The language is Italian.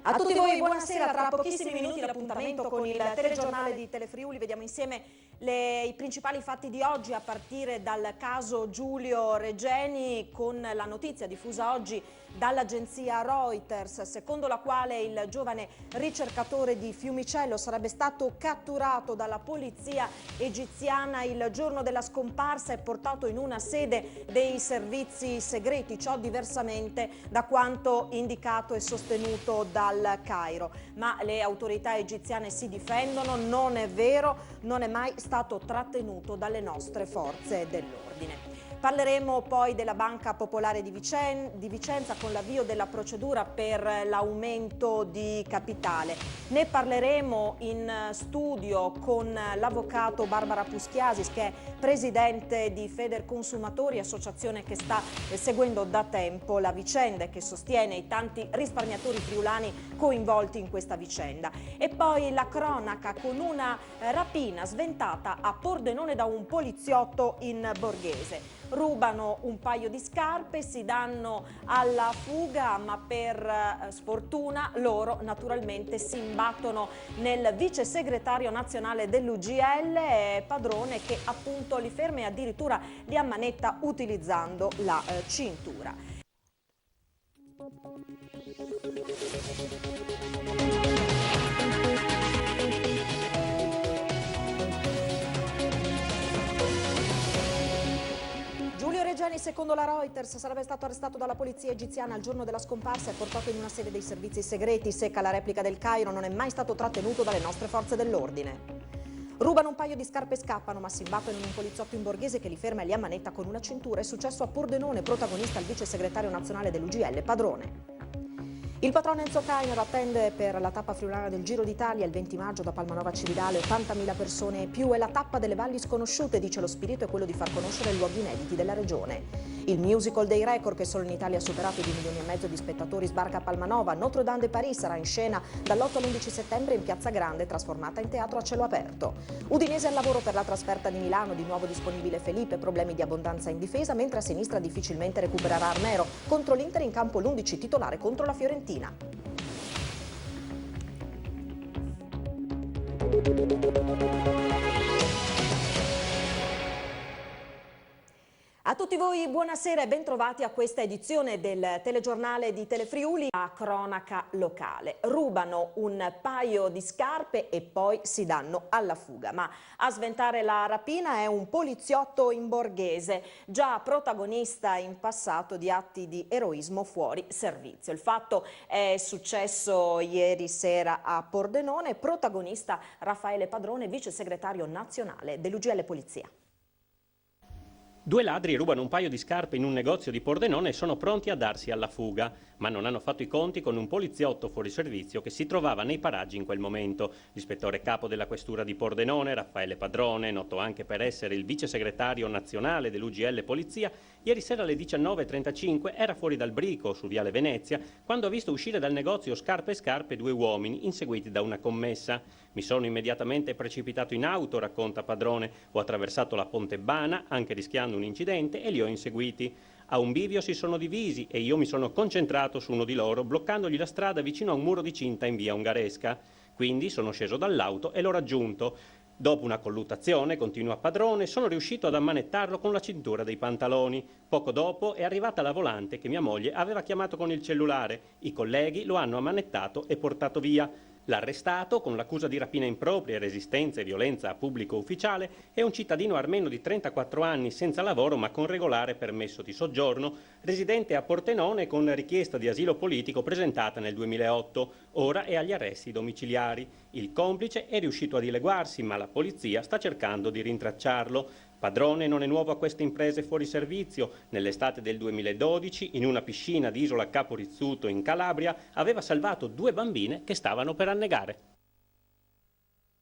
A tutti voi buonasera, tra pochissimi minuti l'appuntamento con il telegiornale di Telefriuli. Vediamo insieme i principali fatti di oggi a partire dal caso Giulio Regeni, con la notizia diffusa oggi dall'agenzia Reuters, secondo la quale il giovane ricercatore di Fiumicello sarebbe stato catturato dalla polizia egiziana il giorno della scomparsa e portato in una sede dei servizi segreti, ciò diversamente da quanto indicato e sostenuto dal Cairo. Ma le autorità egiziane si difendono, non è vero, non è mai stato trattenuto dalle nostre forze dell'ordine. Parleremo poi della Banca Popolare di Vicenza con l'avvio della procedura per l'aumento di capitale. Ne parleremo in studio con l'avvocato Barbara Puschiasis, che è presidente di Federconsumatori, associazione che sta seguendo da tempo la vicenda e che sostiene i tanti risparmiatori friulani coinvolti in questa vicenda. E poi la cronaca con una rapina sventata a Pordenone da un poliziotto in borghese. Rubano un paio di scarpe, si danno alla fuga, ma per sfortuna loro naturalmente si imbattono nel vice segretario nazionale dell'UGL, Padrone, che appunto li ferma e addirittura li ammanetta utilizzando la cintura. Giulio Regeni, secondo la Reuters, sarebbe stato arrestato dalla polizia egiziana al giorno della scomparsa e portato in una sede dei servizi segreti. Secca la replica del Cairo, non è mai stato trattenuto dalle nostre forze dell'ordine. Rubano un paio di scarpe e scappano, ma si imbattono in un poliziotto in borghese che li ferma e li ammanetta con una cintura. È successo a Pordenone, protagonista il vice segretario nazionale dell'UGL, Padrone. Il patrono Enzo Cainero attende per la tappa friulana del Giro d'Italia il 20 maggio da Palmanova a Cividale, 80.000 persone e più. È la tappa delle valli sconosciute, dice lo spirito è quello di far conoscere i luoghi inediti della regione. Il musical dei record, che solo in Italia ha superato i 2,5 milioni di spettatori, sbarca a Palmanova. Notre Dame de Paris sarà in scena dall'8 all'11 settembre in Piazza Grande, trasformata in teatro a cielo aperto. Udinese al lavoro per la trasferta di Milano, di nuovo disponibile Felipe, problemi di abbondanza in difesa, mentre a sinistra difficilmente recupererà Armero. Contro l'Inter in campo l'11 titolare contro la Fiorentina. A tutti voi buonasera e bentrovati a questa edizione del telegiornale di Telefriuli. A cronaca locale. Rubano un paio di scarpe e poi si danno alla fuga. Ma a sventare la rapina è un poliziotto in borghese, già protagonista in passato di atti di eroismo fuori servizio. Il fatto è successo ieri sera a Pordenone, protagonista Raffaele Padrone, vice segretario nazionale dell'UGL Polizia. Due ladri rubano un paio di scarpe in un negozio di Pordenone e sono pronti a darsi alla fuga, ma non hanno fatto i conti con un poliziotto fuori servizio che si trovava nei paraggi in quel momento. L'ispettore capo della questura di Pordenone, Raffaele Padrone, noto anche per essere il vice segretario nazionale dell'UGL Polizia, ieri sera alle 19:35 era fuori dal Brico, su Viale Venezia, quando ha visto uscire dal negozio scarpe e scarpe due uomini inseguiti da una commessa. Mi sono immediatamente precipitato in auto, racconta Padrone, ho attraversato la Ponte Bana, anche rischiando un incidente, e li ho inseguiti. A un bivio si sono divisi e io mi sono concentrato su uno di loro, bloccandogli la strada vicino a un muro di cinta in via Ungaresca. Quindi sono sceso dall'auto e l'ho raggiunto. Dopo una colluttazione, continua Padrone, sono riuscito ad ammanettarlo con la cintura dei pantaloni. Poco dopo è arrivata la volante che mia moglie aveva chiamato con il cellulare. I colleghi lo hanno ammanettato e portato via. L'arrestato, con l'accusa di rapina impropria, resistenza e violenza a pubblico ufficiale, è un cittadino armeno di 34 anni, senza lavoro ma con regolare permesso di soggiorno, residente a Pordenone con richiesta di asilo politico presentata nel 2008. Ora è agli arresti domiciliari. Il complice è riuscito a dileguarsi, ma la polizia sta cercando di rintracciarlo. Padrone non è nuovo a queste imprese fuori servizio. Nell'estate del 2012, in una piscina di Isola Capo Rizzuto in Calabria, aveva salvato due bambine che stavano per annegare.